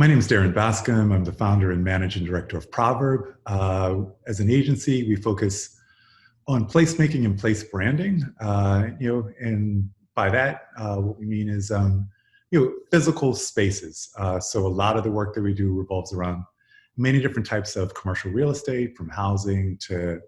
My name is Daren Bascome. I'm the founder and managing director of Proverb. As an agency, we focus on placemaking and place branding. And by that, what we mean is, physical spaces. So a lot of the work that we do revolves around many different types of commercial real estate, from housing to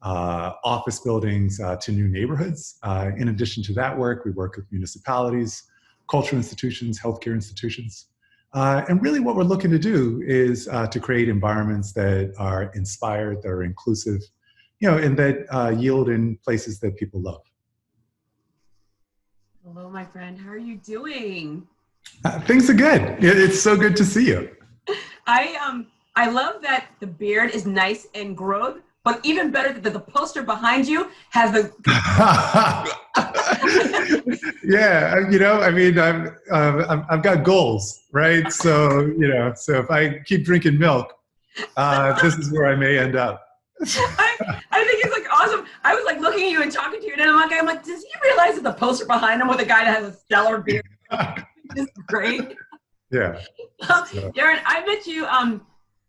office buildings to new neighborhoods. In addition to that work, we work with municipalities, cultural institutions, healthcare institutions. And really what we're looking to do is to create environments that are inspired, that are inclusive, and that yield in places that people love. Hello, my friend. How are you doing? Things are good. It's so good to see you. I love that the beard is nice and growth, but even better that the poster behind you has the. Yeah, I've got goals, right? So, so if I keep drinking milk, this is where I may end up. I think it's like awesome. I was like looking at you and talking to you, and I'm like, does he realize that the poster behind him with a guy that has a stellar beard is great? Yeah. Daren, I met you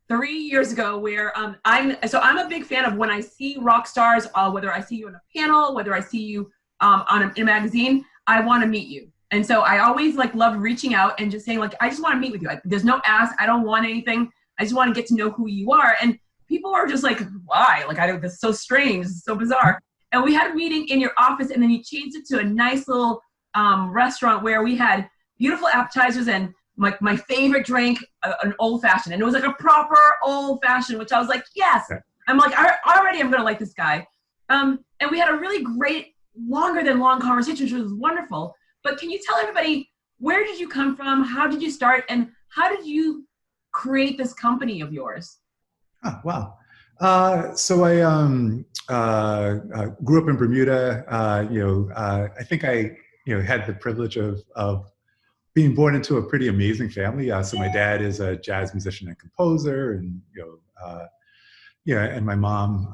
3 years ago, where I'm a big fan of when I see rock stars, whether I see you on a panel, whether I see you in a magazine, I want to meet you. And so I always love reaching out and just saying I just want to meet with you. There's no ask. I don't want anything. I just want to get to know who you are. And people are just like, why? This is so strange. This is so bizarre. And we had a meeting in your office, and then you changed it to a nice little restaurant where we had beautiful appetizers and my favorite drink, an old fashioned. And it was like a proper old fashioned, which I was like, yes. I'm like, already I'm going to like this guy. And we had a really great, longer than long conversation, which was wonderful. But can you tell everybody, where did you come from? How did you start? And how did you create this company of yours? Oh, wow. So I grew up in Bermuda. I think I had the privilege of being born into a pretty amazing family. So my dad is a jazz musician and composer, and and my mom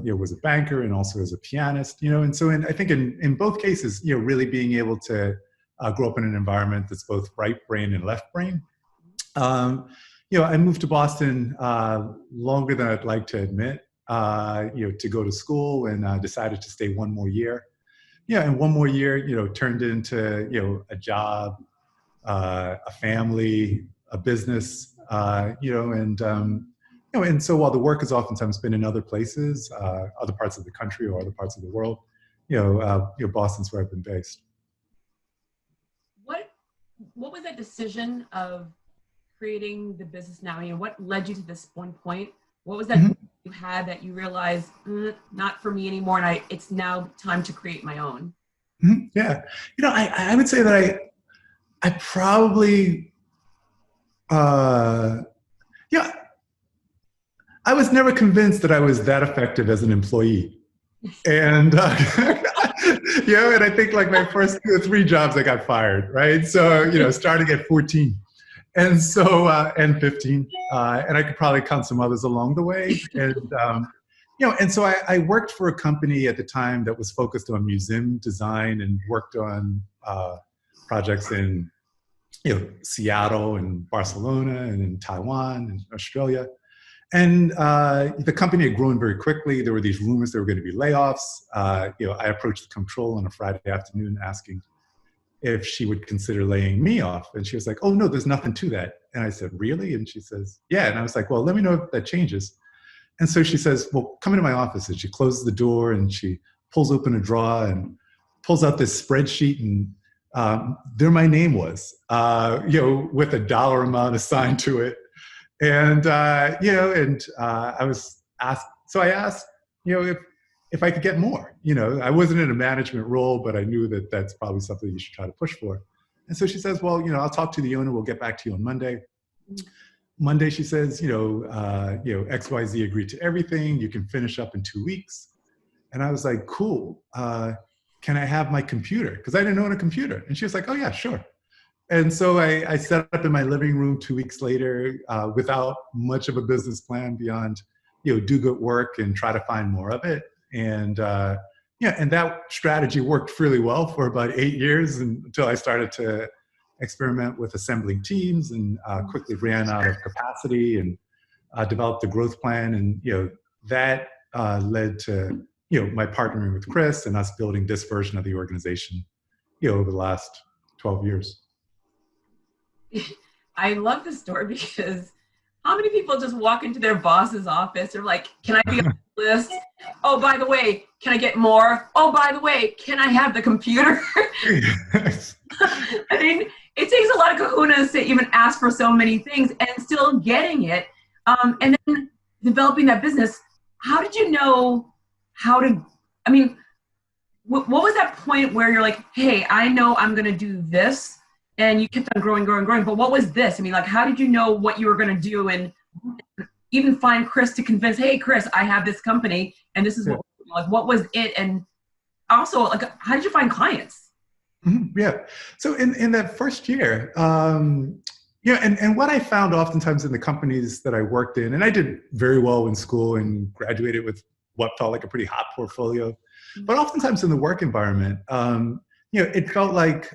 was a banker and also as a pianist. And so I think in both cases, really being able to grow up in an environment that's both right brain and left brain. I moved to Boston longer than I'd like to admit, to go to school, and decided to stay one more year. And one more year, turned into, a job, a family, a business, and so while the work has oftentimes been in other places, other parts of the country or other parts of the world, Boston's where I've been based. What was that decision of creating the business now? What led you to this one point? What was that you had that you realized, not for me anymore, and it's now time to create my own? Yeah, I would say that I probably, I was never convinced that I was that effective as an employee. And, and I think my first 2 or 3 jobs I got fired, right? So, starting at 14. And so, and 15, and I could probably count some others along the way. And, and so I worked for a company at the time that was focused on museum design and worked on projects in, Seattle and Barcelona and in Taiwan and Australia. And the company had grown very quickly. There were these rumors there were going to be layoffs. I approached the control on a Friday afternoon asking if she would consider laying me off. And she was like, oh, no, there's nothing to that. And I said, really? And she says, yeah. And I was like, well, let me know if that changes. And so she says, well, come into my office. And she closes the door and she pulls open a drawer and pulls out this spreadsheet. And there my name was, with a dollar amount assigned to it. And, I was asked, so I asked, if I could get more. I wasn't in a management role, but I knew that that's probably something you should try to push for. And so she says, well, I'll talk to the owner. We'll get back to you on Monday. Monday, she says, XYZ agreed to everything. You can finish up in 2 weeks. And I was like, cool. Can I have my computer? Because I didn't own a computer. And she was like, oh yeah, sure. And so I set up in my living room 2 weeks later without much of a business plan beyond, do good work and try to find more of it. And and that strategy worked really well for about 8 years until I started to experiment with assembling teams, and quickly ran out of capacity, and developed a growth plan. And that led to my partnering with Chris and us building this version of the organization over the last 12 years. I love this story because how many people just walk into their boss's office? They're like, can I be on the list? Oh, by the way, can I get more? Oh, by the way, can I have the computer? I mean, it takes a lot of kahunas to even ask for so many things and still getting it. And then developing that business. How did you know how to, I mean, what was that point where you're like, hey, I know I'm going to do this? And you kept on growing. But what was this? I mean, like, how did you know what you were going to do, and even find Chris to convince, hey, Chris, I have this company and this is what was it? And also, like, how did you find clients? Yeah. So in that first year, and what I found oftentimes in the companies that I worked in, and I did very well in school and graduated with what felt like a pretty hot portfolio, but oftentimes in the work environment, it felt like,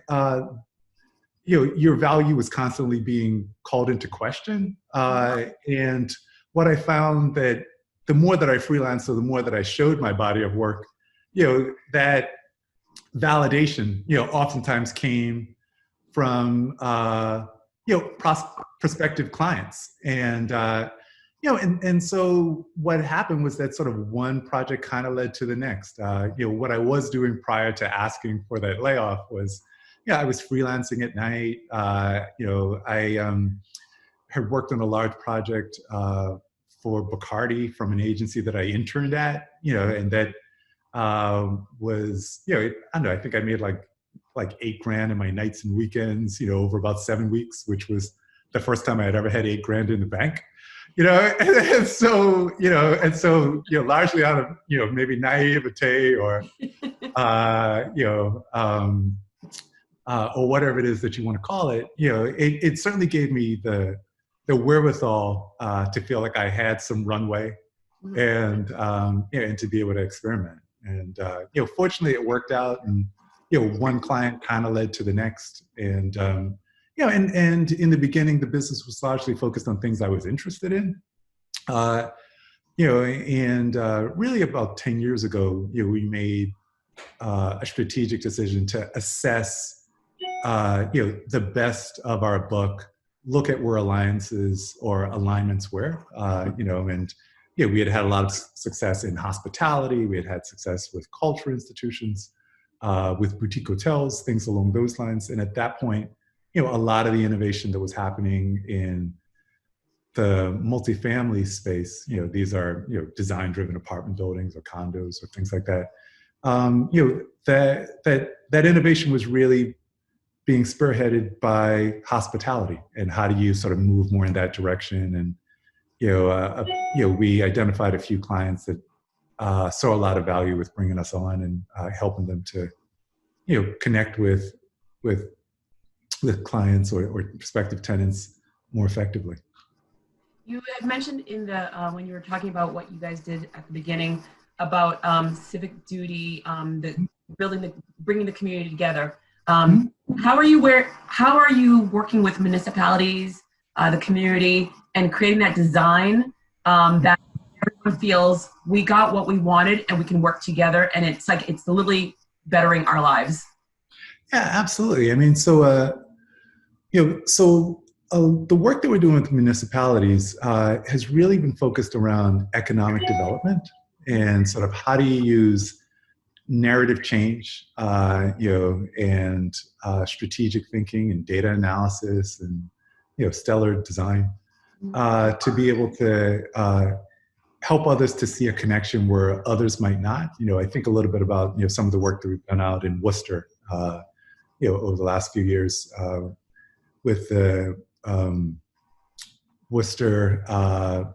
your value was constantly being called into question. And what I found that the more that I freelanced, so the more that I showed my body of work, that validation, oftentimes came from, prospective clients. And, and so what happened was that sort of one project kind of led to the next. What I was doing prior to asking for that layoff was, I was freelancing at night. I had worked on a large project for Bacardi from an agency that I interned at, and that was, I don't know, I think I made like $8,000 in my nights and weekends, over about 7 weeks, which was the first time I had ever had $8,000 in the bank, and so largely out of, maybe naivete or, or whatever it is that you want to call it, it certainly gave me the wherewithal to feel like I had some runway, and to be able to experiment. And fortunately, it worked out, and one client kind of led to the next. And and in the beginning, the business was largely focused on things I was interested in. And really about 10 years ago, we made a strategic decision to assess the best of our book, look at where alliances or alignments were, and we had had a lot of success in hospitality. We had had success with culture institutions, with boutique hotels, things along those lines. And at that point, a lot of the innovation that was happening in the multifamily space, these are, design-driven apartment buildings or condos or things like that. That innovation was really being spearheaded by hospitality, and how do you sort of move more in that direction. And we identified a few clients that saw a lot of value with bringing us on, and helping them to connect with clients or prospective tenants more effectively. You had mentioned in the when you were talking about what you guys did at the beginning about civic duty, bringing the community together. How are you working with municipalities, the community, and creating that design that everyone feels we got what we wanted and we can work together, and it's literally bettering our lives? Yeah, absolutely. I mean, the work that we're doing with municipalities has really been focused around economic development, and sort of how do you use narrative change, and strategic thinking and data analysis and, stellar design to be able to help others to see a connection where others might not. I think a little bit about, some of the work that we've done out in Worcester, over the last few years with the Worcester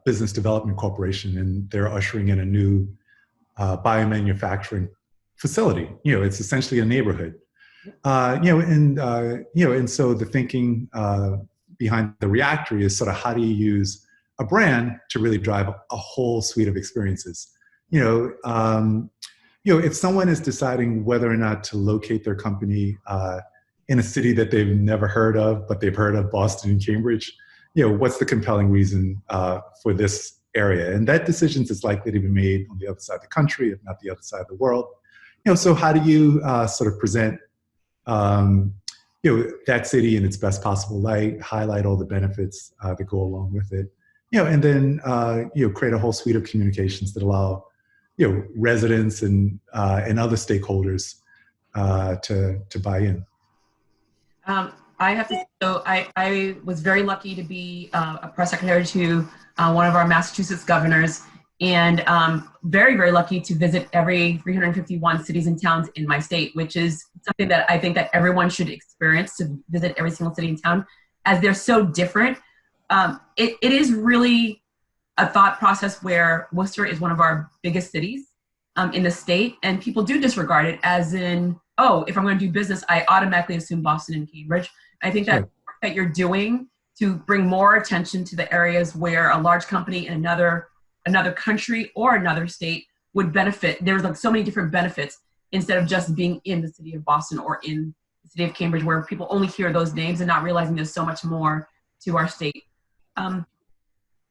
Business Development Corporation, and they're ushering in a new biomanufacturing facility. It's essentially a neighborhood. And so the thinking behind the Reactory is sort of how do you use a brand to really drive a whole suite of experiences. If someone is deciding whether or not to locate their company in a city that they've never heard of, but they've heard of Boston and Cambridge. What's the compelling reason for this area? And that decision is likely to be made on the other side of the country, if not the other side of the world. So how do you sort of present that city in its best possible light, highlight all the benefits that go along with it, and then create a whole suite of communications that allow residents and other stakeholders to buy in. I have to. So I was very lucky to be a press secretary to one of our Massachusetts governors, and very, very lucky to visit every 351 cities and towns in my state, which is something that I think that everyone should experience, to visit every single city and town, as they're so different. It is really a thought process where Worcester is one of our biggest cities in the state, and people do disregard it as in, oh, if I'm going to do business, I automatically assume Boston and Cambridge. I think that that you're doing to bring more attention to the areas where a large company in another country or another state would benefit. There's like so many different benefits instead of just being in the city of Boston or in the city of Cambridge, where people only hear those names and not realizing there's so much more to our state.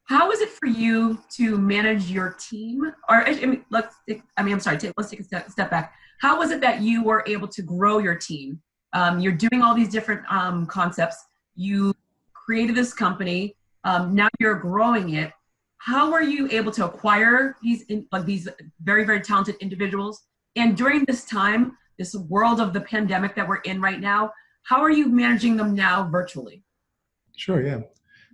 How is it for you to manage your team? Or let's take a step back. How was it that you were able to grow your team? You're doing all these different concepts. You created this company. Now you're growing it. How were you able to acquire these very, very talented individuals? And during this time, this world of the pandemic that we're in right now, how are you managing them now virtually? Sure, yeah.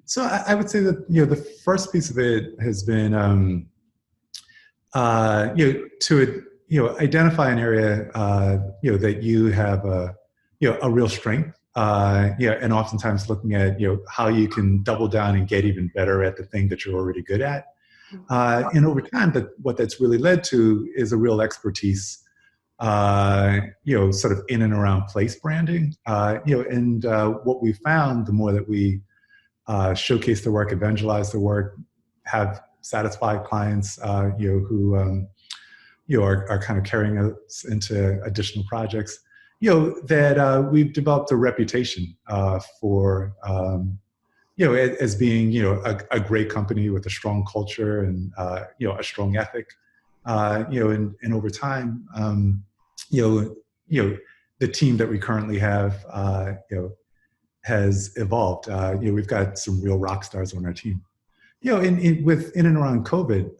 So I would say that the first piece of it has been to identify an area that you have a real strength, and oftentimes looking at how you can double down and get even better at the thing that you're already good at, and over time, what that's really led to is a real expertise, sort of in and around place branding, and what we found, the more that we showcase the work, evangelize the work, have satisfied clients, who are kind of carrying us into additional projects, that we've developed a reputation for, as being, a great company with a strong culture and, a strong ethic, and over time, the team that we currently have, has evolved. We've got some real rock stars on our team. In and around COVID,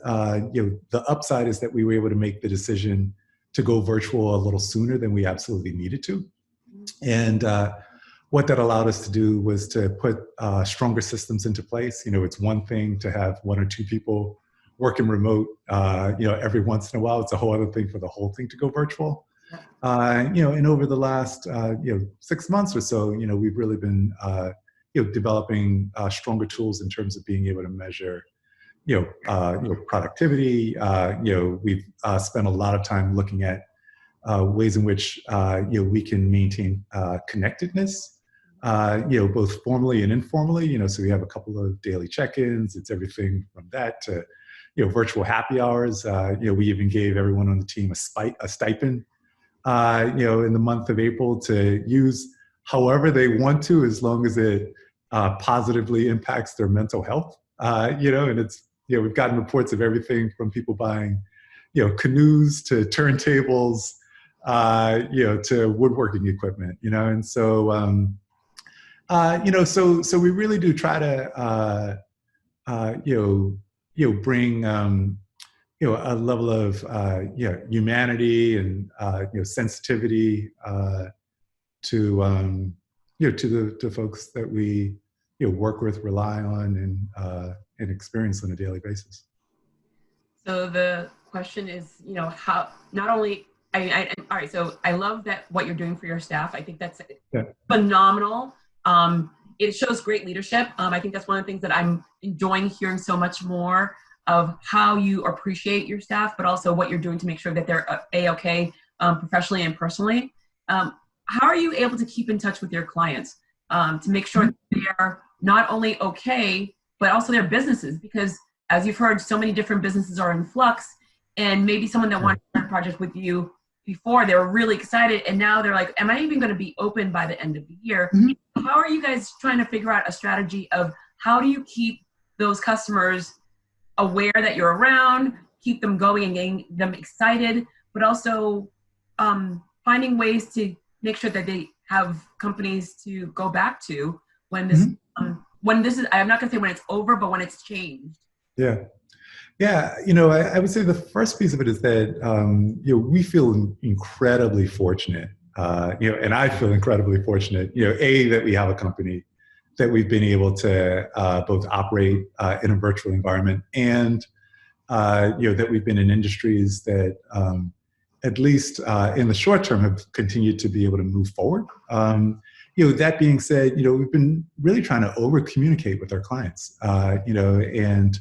the upside is that we were able to make the decision to go virtual a little sooner than we absolutely needed to. And what that allowed us to do was to put stronger systems into place. It's one thing to have one or two people working remote, every once in a while. It's a whole other thing for the whole thing to go virtual. And over the last 6 months or so, we've really been developing stronger tools in terms of being able to measure productivity. We've spent a lot of time looking at ways in which we can maintain connectedness, both formally and informally. So we have a couple of daily check-ins. It's everything from that to virtual happy hours. We even gave everyone on the team a stipend, in the month of April to use however they want to, as long as it positively impacts their mental health. And it's, we've gotten reports of everything from people buying, canoes to turntables, to woodworking equipment, and so, so we really do try to, bring, a level of, humanity and, sensitivity, to the folks that we, work with, rely on, and experience on a daily basis. So the question is, how, not only, all right, so I love that what you're doing for your staff. I think that's phenomenal. It shows great leadership. I think that's one of the things that I'm enjoying hearing so much more of, how you appreciate your staff, but also what you're doing to make sure that they're A-okay, professionally and personally. How are you able to keep in touch with your clients to make sure that they're not only okay, but also their businesses? Because as you've heard, so many different businesses are in flux, and maybe someone that wants to start a project with you before they were really excited, and now they're like, am I even going to be open by the end of the year? Mm-hmm. How are you guys trying to figure out a strategy of how do you keep those customers aware that you're around, keep them going and getting them excited, but also finding ways to make sure that they have companies to go back to when this, when this is, I'm not gonna say when it's over, but when it's changed. Yeah. Yeah, I would say the first piece of it is that we feel incredibly fortunate, and I feel incredibly fortunate, that we have a company that we've been able to both operate in a virtual environment, and that we've been in industries that, at least in the short term, have continued to be able to move forward. That being said, we've been really trying to over communicate with our clients, and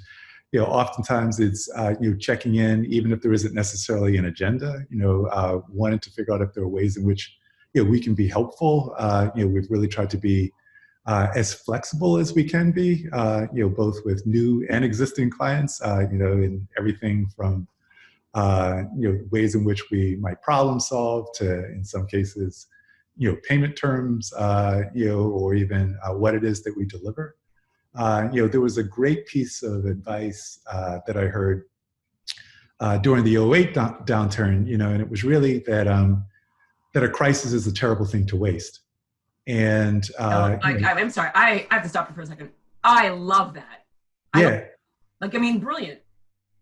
oftentimes it's checking in, even if there isn't necessarily an agenda. Wanting to figure out if there are ways in which we can be helpful. We've really tried to be as flexible as we can be. Both with new and existing clients. In everything from ways in which we might problem solve to, in some cases, payment terms, or even what it is that we deliver. There was a great piece of advice that I heard during the '08 downturn, and it was really that that a crisis is a terrible thing to waste. And I'm sorry, I have to stop you for a second. I love that. Yeah. Brilliant.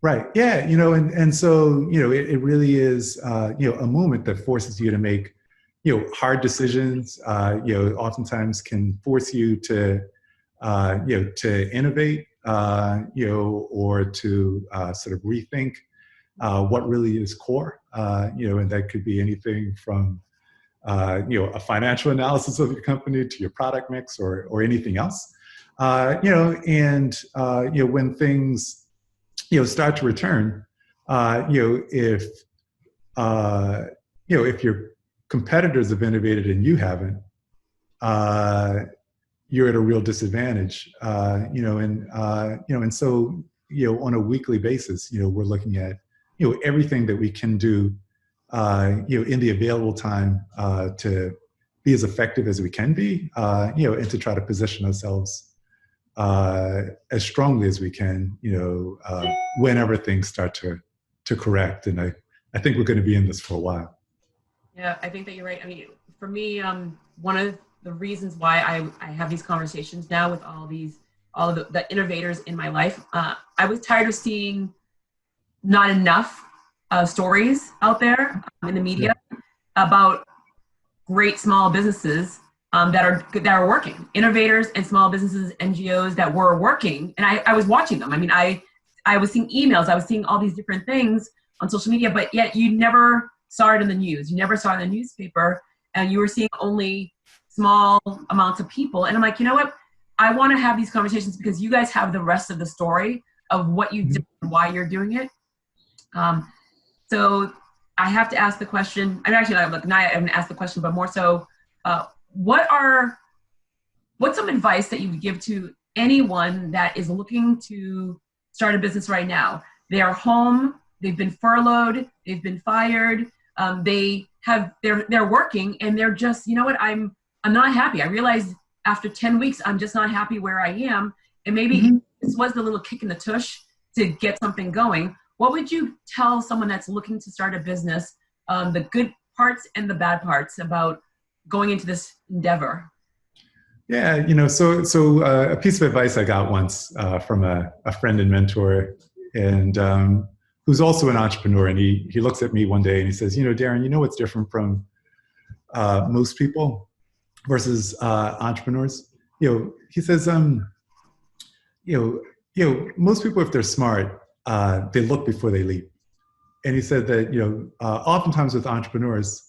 Right. Yeah. And so, it really is, a moment that forces you to make, hard decisions, oftentimes can force you to, to innovate, or to sort of rethink what really is core, and that could be anything from, a financial analysis of your company to your product mix or anything else, when things, start to return, if your competitors have innovated and you haven't, you're at a real disadvantage, and so, on a weekly basis, we're looking at, everything that we can do, in the available time, to be as effective as we can be, and to try to position ourselves as strongly as we can, whenever things start to correct. And I think we're going to be in this for a while. Yeah, I think that you're right. For me, one of the reasons why I have these conversations now with all of the innovators in my life, I was tired of seeing not enough stories out there in the media about great small businesses that are working, innovators and small businesses, NGOs that were working, and I was watching them. I was seeing emails, I was seeing all these different things on social media, but yet you never saw it in the news, you never saw it in the newspaper, and you were seeing only small amounts of people. And I'm like, you know what? I want to have these conversations because you guys have the rest of the story of what you did and why you're doing it. So I have to ask the question. I haven't asked the question, but more so, what's some advice that you would give to anyone that is looking to start a business right now? They are home, they've been furloughed, they've been fired, they're working, and they're just, you know what, I'm not happy. I realized after 10 weeks, I'm just not happy where I am. And maybe this was the little kick in the tush to get something going. What would you tell someone that's looking to start a business, the good parts and the bad parts about going into this endeavor? Yeah, so a piece of advice I got once from a friend and mentor, and who's also an entrepreneur, and he looks at me one day and he says, Daren, what's different from most people versus entrepreneurs? He says, most people, if they're smart, they look before they leap. And he said that, oftentimes with entrepreneurs,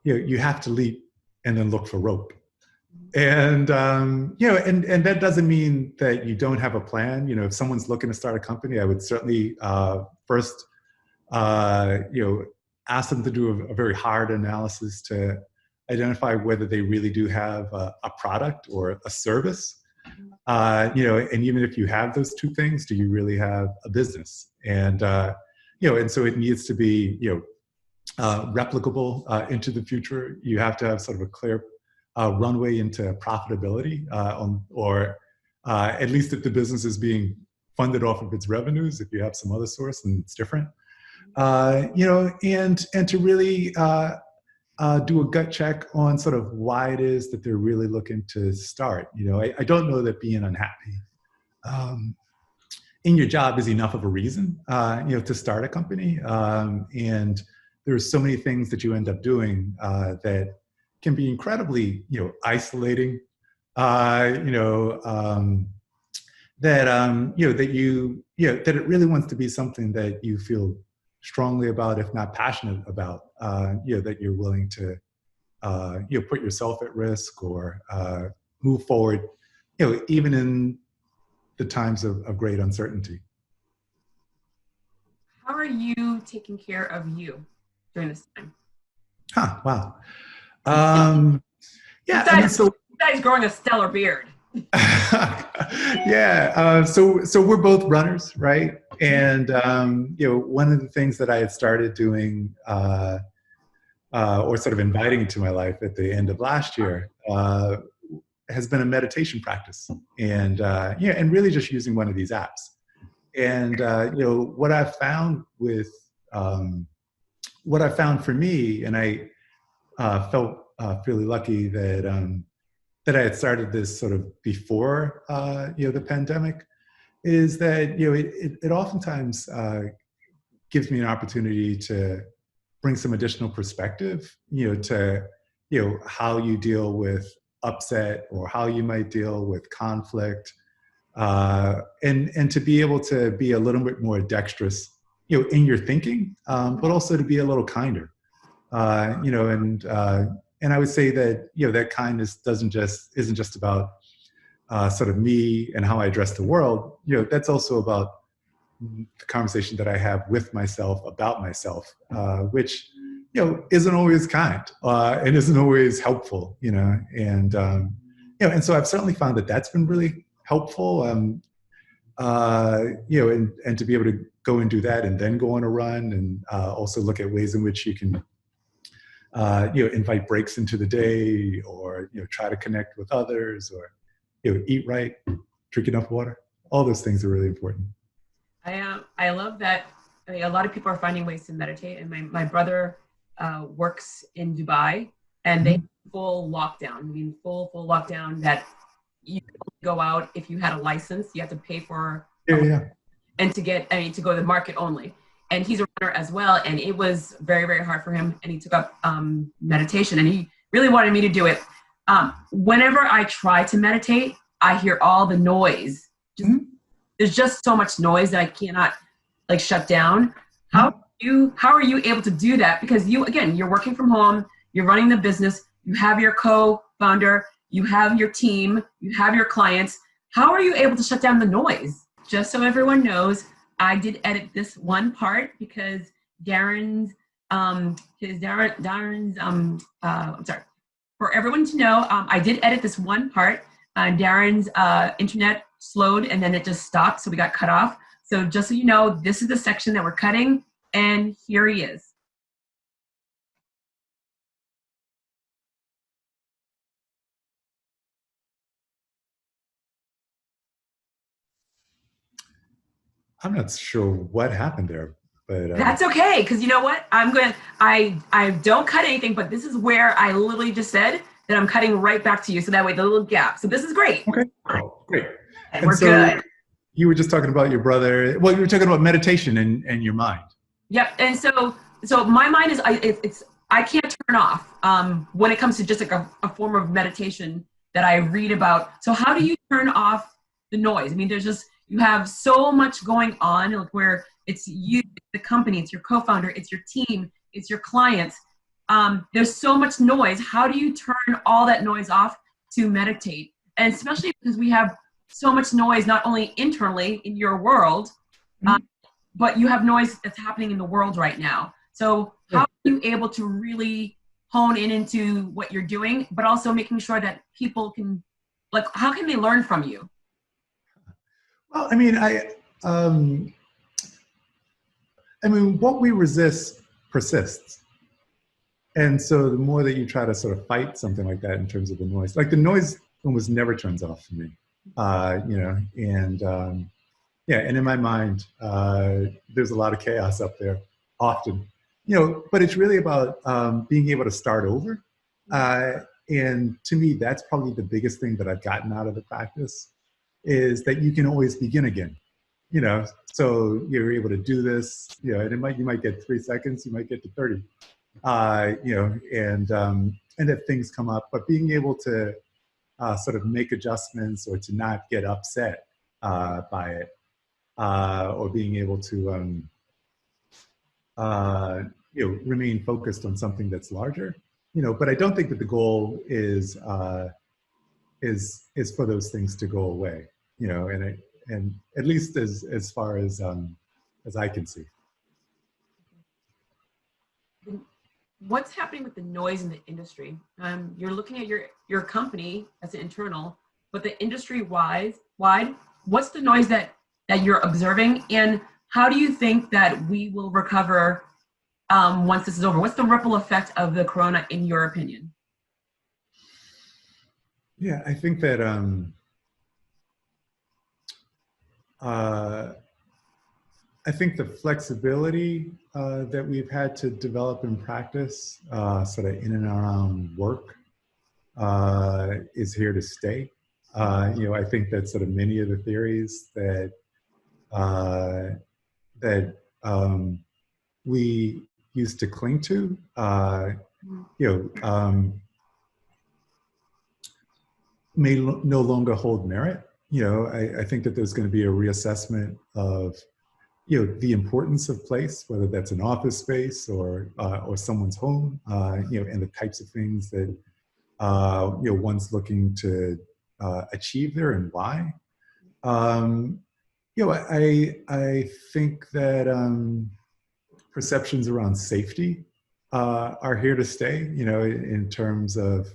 you have to leap and then look for rope. And, and that doesn't mean that you don't have a plan. If someone's looking to start a company, I would certainly first, ask them to do a very hard analysis to identify whether they really do have a product or a service. And even if you have those two things, do you really have a business? And, and so it needs to be, replicable into the future. You have to have sort of a clear runway into profitability, or at least if the business is being funded off of its revenues. If you have some other source, then it's different. And to really do a gut check on sort of why it is that they're really looking to start. I don't know that being unhappy in your job is enough of a reason, to start a company. And there's so many things that you end up doing that can be incredibly, isolating. That it really wants to be something that you feel strongly about, if not passionate about. That you're willing to, put yourself at risk or move forward, even in the times of great uncertainty. How are you taking care of you during this time? Wow. Besides growing a stellar beard. Yeah. So we're both runners, right? And one of the things that I had started doing, or sort of inviting into my life at the end of last year, has been a meditation practice, and and really just using one of these apps. And what I've found for me, and I felt really lucky that I had started this sort of before the pandemic, is that it oftentimes gives me an opportunity to bring some additional perspective, to how you deal with upset, or how you might deal with conflict, and to be able to be a little bit more dexterous, in your thinking, but also to be a little kinder, and I would say that that kindness isn't just about sort of me and how I address the world. That's also about the conversation that I have with myself about myself, which isn't always kind, and isn't always helpful. And so I've certainly found that that's been really helpful. And to be able to go and do that, and then go on a run, and also look at ways in which you can invite breaks into the day, or try to connect with others, or eat right, drink enough water. All those things are really important. I love that. A lot of people are finding ways to meditate, and my brother works in Dubai, and they full lockdown. I mean, full lockdown, that you could only go out if you had a license. You have to pay for and to go to the market only. And he's a runner as well, and it was very, very hard for him. And he took up meditation, and he really wanted me to do it. Whenever I try to meditate, I hear all the noise. There's just so much noise that I cannot shut down. How are you able to do that? Because you're working from home, you're running the business, you have your co-founder, you have your team, you have your clients. How are you able to shut down the noise? Just so everyone knows, I did edit this one part because Daren's, I'm sorry. For everyone to know, I did edit this one part. Daren's internet slowed, and then it just stopped, so we got cut off. So just so you know, this is the section that we're cutting, and here he is. I'm not sure what happened there, but that's okay, because you know what? I don't cut anything, but this is where I literally just said that I'm cutting right back to you, so that way the little gap. So this is great. Okay, great. And we're good. You were just talking about your brother. Well, you were talking about meditation and your mind. Yep. And so my mind is I can't turn off when it comes to just a form of meditation that I read about. So how do you turn off the noise? I mean, you have so much going on, where it's you, the company, it's your co-founder, it's your team, it's your clients. There's so much noise. How do you turn all that noise off to meditate? And especially because we have so much noise, not only internally in your world, but you have noise that's happening in the world right now. So how are you able to really hone into what you're doing, but also making sure that people can, how can they learn from you? Well, I mean, I mean, what we resist persists. And so the more that you try to sort of fight something like that in terms of the noise, like the noise almost never turns off for me, you know, and yeah, and in my mind, there's a lot of chaos up there often, you know, but it's really about being able to start over. And to me, that's probably the biggest thing that I've gotten out of the practice is that you can always begin again, you know, so you're able to do this, you know, and you might get 3 seconds, you might get to 30, you know, and if things come up, but being able to sort of make adjustments or to not get upset by it, or being able to you know, remain focused on something that's larger, you know. But I don't think that the goal is for those things to go away, you know, and at least as far as I can see. What's happening with the noise in the industry? You're looking at your company as an internal, but the industry wide, what's the noise that you're observing, and how do you think that we will recover once this is over? What's the ripple effect of the corona, in your opinion? Yeah, I think that I think the flexibility that we've had to develop in practice, sort of in and around work, is here to stay. You know, I think that sort of many of the theories that we used to cling to, you know, may no longer hold merit. You know, I think that there's going to be a reassessment of, you know, the importance of place, whether that's an office space or someone's home, you know, and the types of things that you know, one's looking to achieve there and why. You know, I think that perceptions around safety are here to stay. You know, in terms of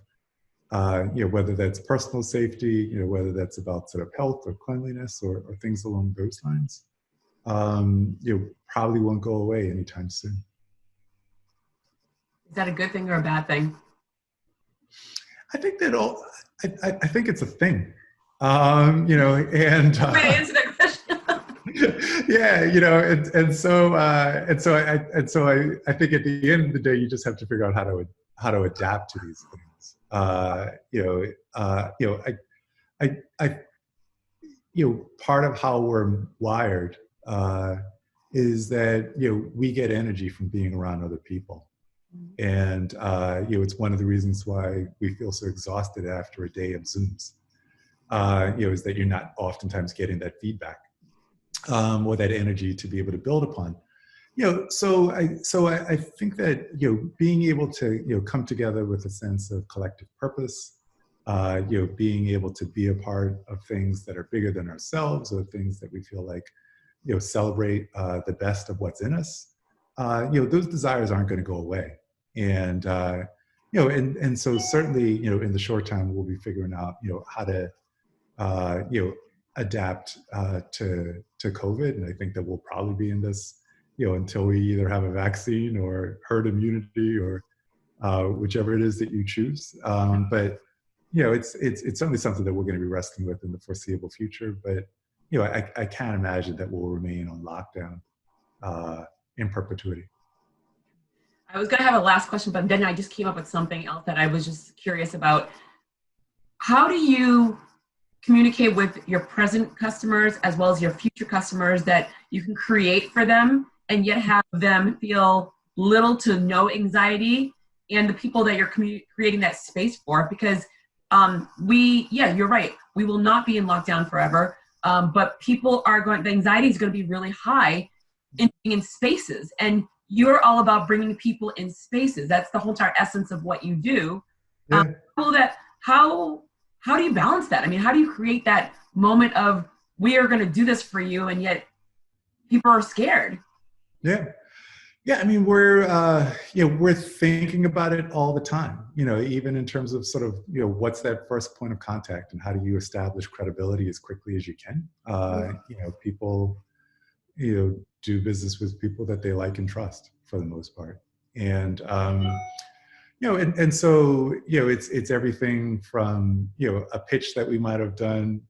you know, whether that's personal safety, you know, whether that's about sort of health or cleanliness or things along those lines. You know, probably won't go away anytime soon. Is that a good thing or a bad thing? I think that I think it's a thing. You know, and Way to answer that question. yeah, you know, and so I think at the end of the day, you just have to figure out how to adapt to these things. You know, you know, part of how we're wired is that, you know, we get energy from being around other people. And, you know, it's one of the reasons why we feel so exhausted after a day of Zooms, you know, is that you're not oftentimes getting that feedback or that energy to be able to build upon. You know, so I think that, you know, being able to, you know, come together with a sense of collective purpose, you know, being able to be a part of things that are bigger than ourselves or things that we feel like, you know, celebrate the best of what's in us, you know, those desires aren't going to go away. And, you know, and so certainly, you know, in the short term, we'll be figuring out, you know, how to, you know, adapt to COVID. And I think that we'll probably be in this, you know, until we either have a vaccine or herd immunity or whichever it is that you choose. But, you know, it's certainly something that we're going to be wrestling with in the foreseeable future. But, you know, I can't imagine that we'll remain on lockdown in perpetuity. I was going to have a last question, but then I just came up with something else that I was just curious about. How do you communicate with your present customers as well as your future customers that you can create for them and yet have them feel little to no anxiety, and the people that you're creating that space for? Because yeah, you're right. We will not be in lockdown forever, but people are the anxiety is going to be really high in spaces, and you're all about bringing people in spaces. That's the whole entire essence of what you do. Yeah. How do you balance that? I mean, how do you create that moment of, we are going to do this for you, and yet people are scared? Yeah. Yeah, I mean, we're you know, we're thinking about it all the time, you know, even in terms of sort of, you know, what's that first point of contact and how do you establish credibility as quickly as you can? You know, people, you know, do business with people that they like and trust for the most part. And and so it's everything from a pitch that we might have done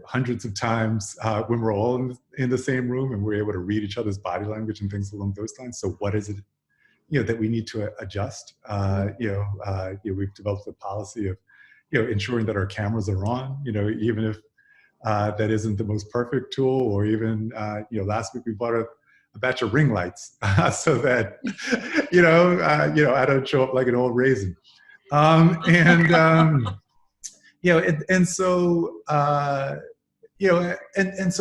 hundreds of times when we're all in the same room and we're able to read each other's body language and things along those lines. So what is it that we need to adjust? We've developed a policy of ensuring that our cameras are on, even if that isn't the most perfect tool, or even last week we bought a batch of ring lights so that I don't show up like an old raisin. And so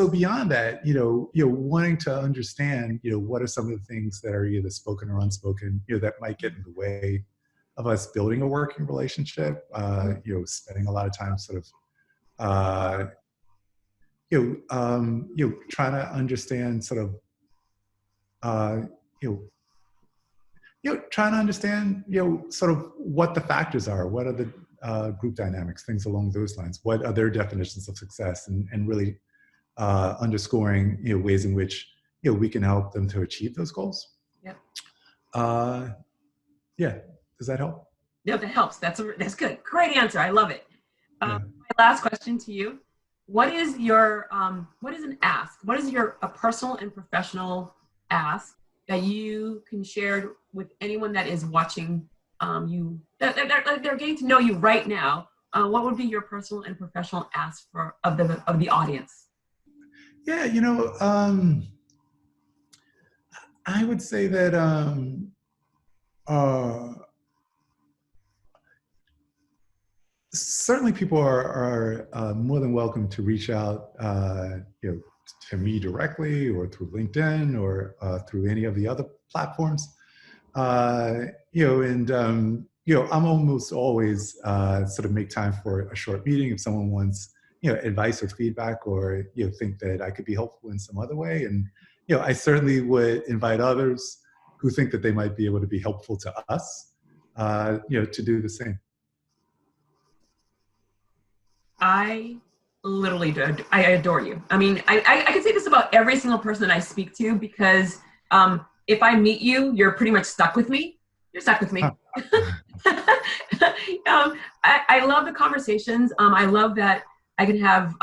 beyond that, wanting to understand, what are some of the things that are either spoken or unspoken, that might get in the way of us building a working relationship. Spending a lot of time sort of, trying to understand sort of, trying to understand, sort of what the factors are, what are the group dynamics, things along those lines. What are their definitions of success, and really underscoring ways in which we can help them to achieve those goals. Yep. Does that help? No, that helps. That's good. Great answer. I love it. My last question to you: what is your what is an ask? What is a personal and professional ask that you can share with anyone that is watching? You they're getting to know you right now. What would be your personal and professional ask of the audience? Yeah, I would say that certainly people are more than welcome to reach out, to me directly, or through LinkedIn, or through any of the other platforms. I'm almost always sort of make time for a short meeting if someone wants, advice or feedback, or, think that I could be helpful in some other way. And, I certainly would invite others who think that they might be able to be helpful to us, to do the same. I literally do. I adore you. I mean, I can say this about every single person I speak to, because if I meet you, you're pretty much stuck with me. You're stuck with me. I love the conversations. I love that I can have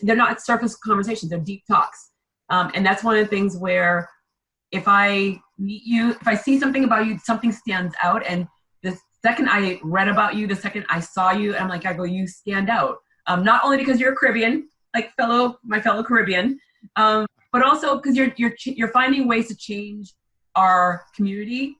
they're not surface conversations, they're deep talks. And that's one of the things where if I meet you, if I see something about you, something stands out. And the second I read about you, the second I saw you, I'm like, I go, you stand out. Not only because you're a Caribbean, like my fellow Caribbean, but also because you're finding ways to change our community.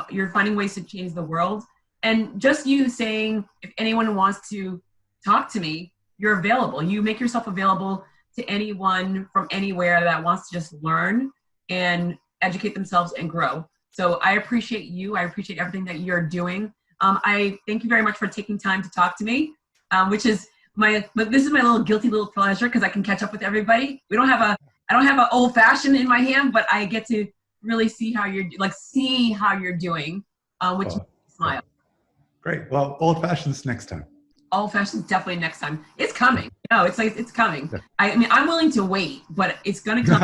You're finding ways to change the world. And just you saying, if anyone wants to talk to me, you're available. You make yourself available to anyone from anywhere that wants to just learn and educate themselves and grow. So I appreciate you. I appreciate everything that you're doing. I thank you very much for taking time to talk to me, which is this is my little guilty little pleasure, because I can catch up with everybody. I don't have an old fashioned in my hand, but I get to really see how you're doing, which makes me smile. Great. Well, old fashions next time. Old fashions definitely next time. It's coming. No, it's coming. I mean, I'm willing to wait, but it's going to come.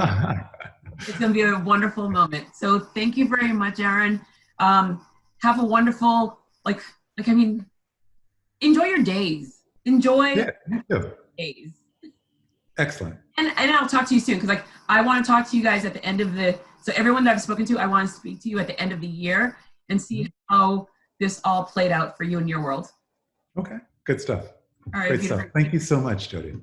It's going to be a wonderful moment. So thank you very much, Daren. Have a wonderful, enjoy your days. Enjoy days. Excellent. And I'll talk to you soon, because I want to talk to you guys at the end of so everyone that I've spoken to, I want to speak to you at the end of the year and see how this all played out for you in your world. Okay. Good stuff. All right. Great stuff. Thank you so much, Jodi.